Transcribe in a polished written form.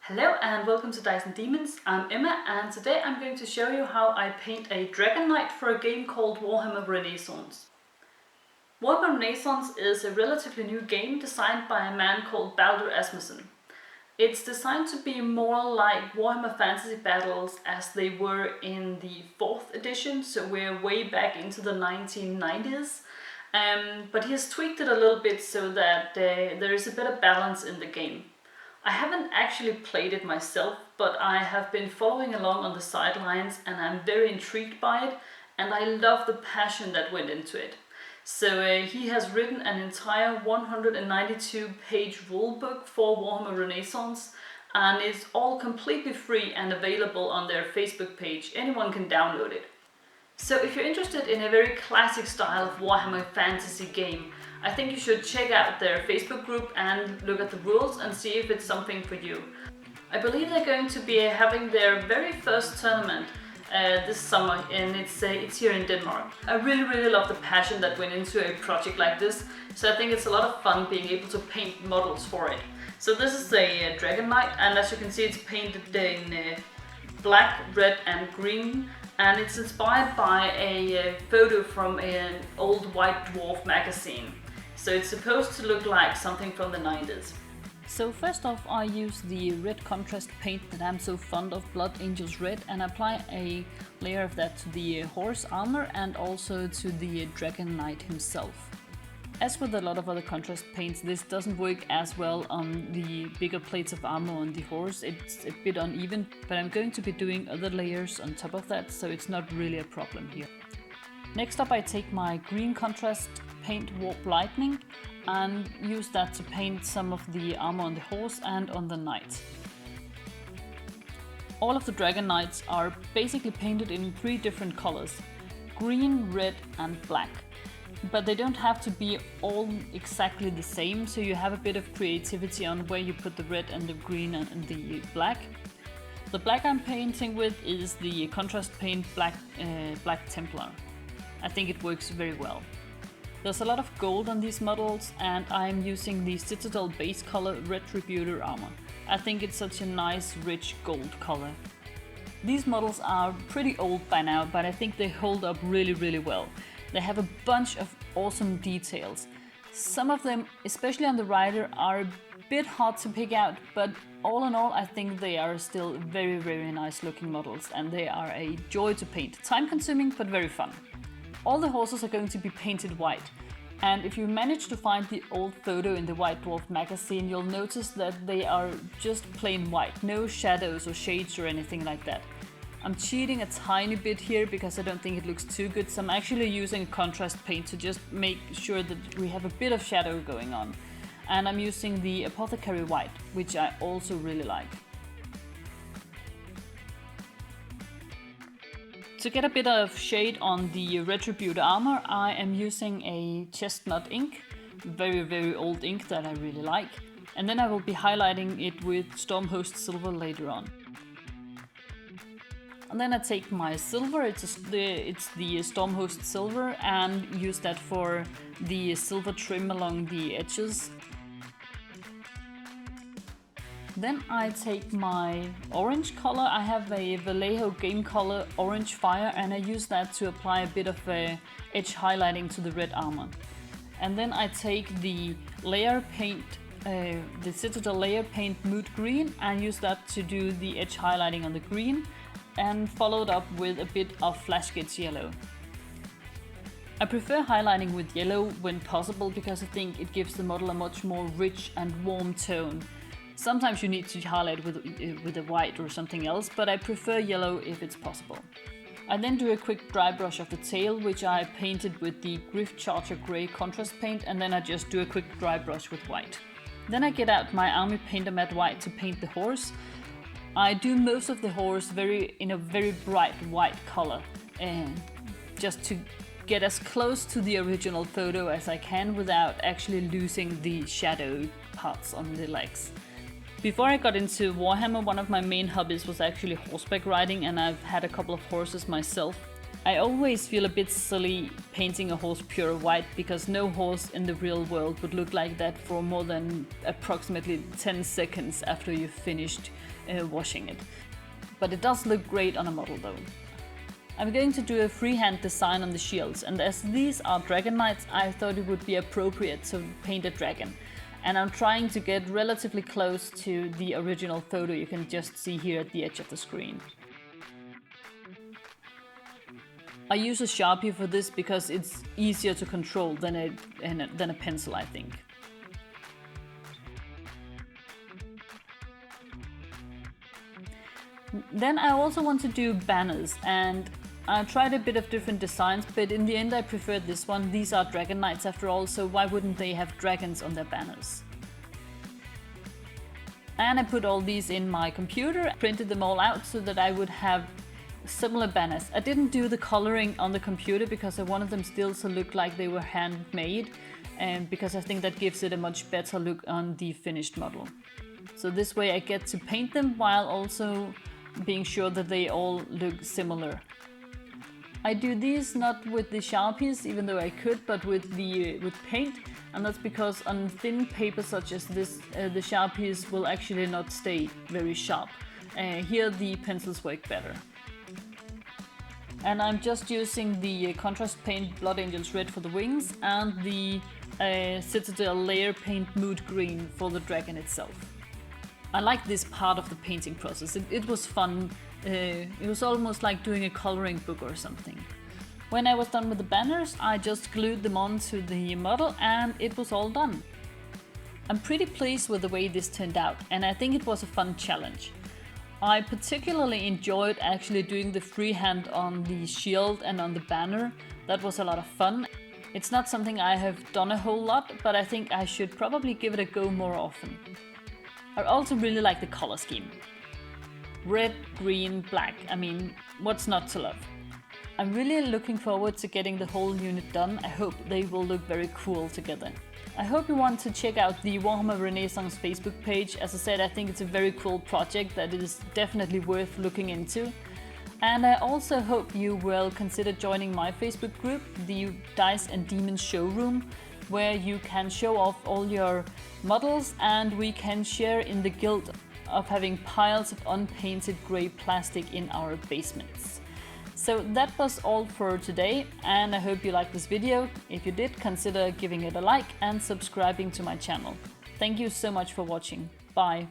Hello and welcome to Dice and Demons. I'm Emma and today I'm going to show you how I paint a Dragon Knight for a game called Warhammer Renaissance. Warhammer Renaissance is a relatively new game designed by a man called Baldur Asmussen. It's designed to be more like Warhammer Fantasy Battles as they were in the 4th edition, so we're way back into the 1990s. But he has tweaked it a little bit so that there is a better balance in the game. I haven't actually played it myself, but I have been following along on the sidelines and I'm very intrigued by it, and I love the passion that went into it. So he has written an entire 192-page rulebook for Warhammer Renaissance, and it's all completely free and available on their Facebook page. Anyone can download it. So if you're interested in a very classic style of Warhammer fantasy game, I think you should check out their Facebook group and look at the rules and see if it's something for you. I believe they're going to be having their very first tournament this summer, and it's here in Denmark. I really love the passion that went into a project like this, so I think it's a lot of fun being able to paint models for it. So this is a Dragon Knight, and as you can see it's painted in black, red and green, and it's inspired by a photo from an old White Dwarf magazine. So it's supposed to look like something from the 90s. So first off, I use the red contrast paint that I'm so fond of, Blood Angels Red, and apply a layer of that to the horse armor and also to the Dragon Knight himself. As with a lot of other contrast paints, this doesn't work as well on the bigger plates of armor on the horse. It's a bit uneven, but I'm going to be doing other layers on top of that, so it's not really a problem here. Next up, I take my green contrast paint Warp Lightning and use that to paint some of the armor on the horse and on the knight. All of the Dragon Knights are basically painted in 3 different colors: green, red and black. But they don't have to be all exactly the same, so you have a bit of creativity on where you put the red and the green and the black. The black I'm painting with is the contrast paint Black Templar. I think it works very well. There's a lot of gold on these models, and I'm using the Citadel base color Retributor armor. I think it's such a nice rich gold color. These models are pretty old by now, but I think they hold up really well. They have a bunch of awesome details. Some of them, especially on the rider, are a bit hard to pick out, but all in all I think they are still very nice looking models, and they are a joy to paint. Time consuming but very fun. All the horses are going to be painted white, and if you manage to find the old photo in the White Dwarf magazine, you'll notice that they are just plain white, no shadows or shades or anything like that. I'm cheating a tiny bit here because I don't think it looks too good, so I'm actually using a contrast paint to just make sure that we have a bit of shadow going on. And I'm using the Apothecary White, which I also really like. To get a bit of shade on the Retributor armor, I am using a chestnut ink, very old ink that I really like. And then I will be highlighting it with Stormhost Silver later on. And then I take my silver, it's the Stormhost Silver, and use that for the silver trim along the edges. Then I take my orange color. I have a Vallejo Game Color Orange Fire, and I use that to apply a bit of edge highlighting to the red armor. And then I take the layer paint, the Citadel layer paint Mood Green, and use that to do the edge highlighting on the green, and followed up with a bit of Flashgate Yellow. I prefer highlighting with yellow when possible because I think it gives the model a much more rich and warm tone. Sometimes you need to highlight with a white or something else, but I prefer yellow if it's possible. I then do a quick dry brush of the tail, which I painted with the Griff Charger Grey contrast paint, and then I just do a quick dry brush with white. Then I get out my Army Painter Matte White to paint the horse. I do most of the horse in a very bright white color, just to get as close to the original photo as I can without actually losing the shadow parts on the legs. Before I got into Warhammer, one of my main hobbies was actually horseback riding, and I've had a couple of horses myself. I always feel a bit silly painting a horse pure white because no horse in the real world would look like that for more than approximately 10 seconds after you've finished washing it. But it does look great on a model though. I'm going to do a freehand design on the shields, and as these are dragon knights, I thought it would be appropriate to paint a dragon. And I'm trying to get relatively close to the original photo you can just see here at the edge of the screen. I use a Sharpie for this because it's easier to control than a pencil, I think. Then I also want to do banners, and I tried a bit of different designs, but in the end I preferred this one. These are dragon knights after all, so why wouldn't they have dragons on their banners? And I put all these in my computer, printed them all out so that I would have similar banners. I didn't do the coloring on the computer because I wanted them still to look like they were handmade, and because I think that gives it a much better look on the finished model. So this way I get to paint them while also being sure that they all look similar. I do these not with the Sharpies, even though I could, but with paint, and that's because on thin paper such as this, the Sharpies will actually not stay very sharp. Here the pencils work better. And I'm just using the contrast paint Blood Angels Red for the wings and the Citadel layer paint Mood Green for the dragon itself. I like this part of the painting process. It was fun. It was almost like doing a coloring book or something. When I was done with the banners, I just glued them onto the model and it was all done. I'm pretty pleased with the way this turned out, and I think it was a fun challenge. I particularly enjoyed actually doing the freehand on the shield and on the banner. That was a lot of fun. It's not something I have done a whole lot, but I think I should probably give it a go more often. I also really like the color scheme. Red, green, black. I mean, what's not to love? I'm really looking forward to getting the whole unit done. I hope they will look very cool together. I hope you want to check out the Warhammer Renaissance Facebook page. As I said, I think it's a very cool project that is definitely worth looking into. And I also hope you will consider joining my Facebook group, the Dice and Demons Showroom, where you can show off all your models and we can share in the guilt of having piles of unpainted grey plastic in our basements. So that was all for today, and I hope you liked this video. If you did, consider giving it a like and subscribing to my channel. Thank you so much for watching. Bye!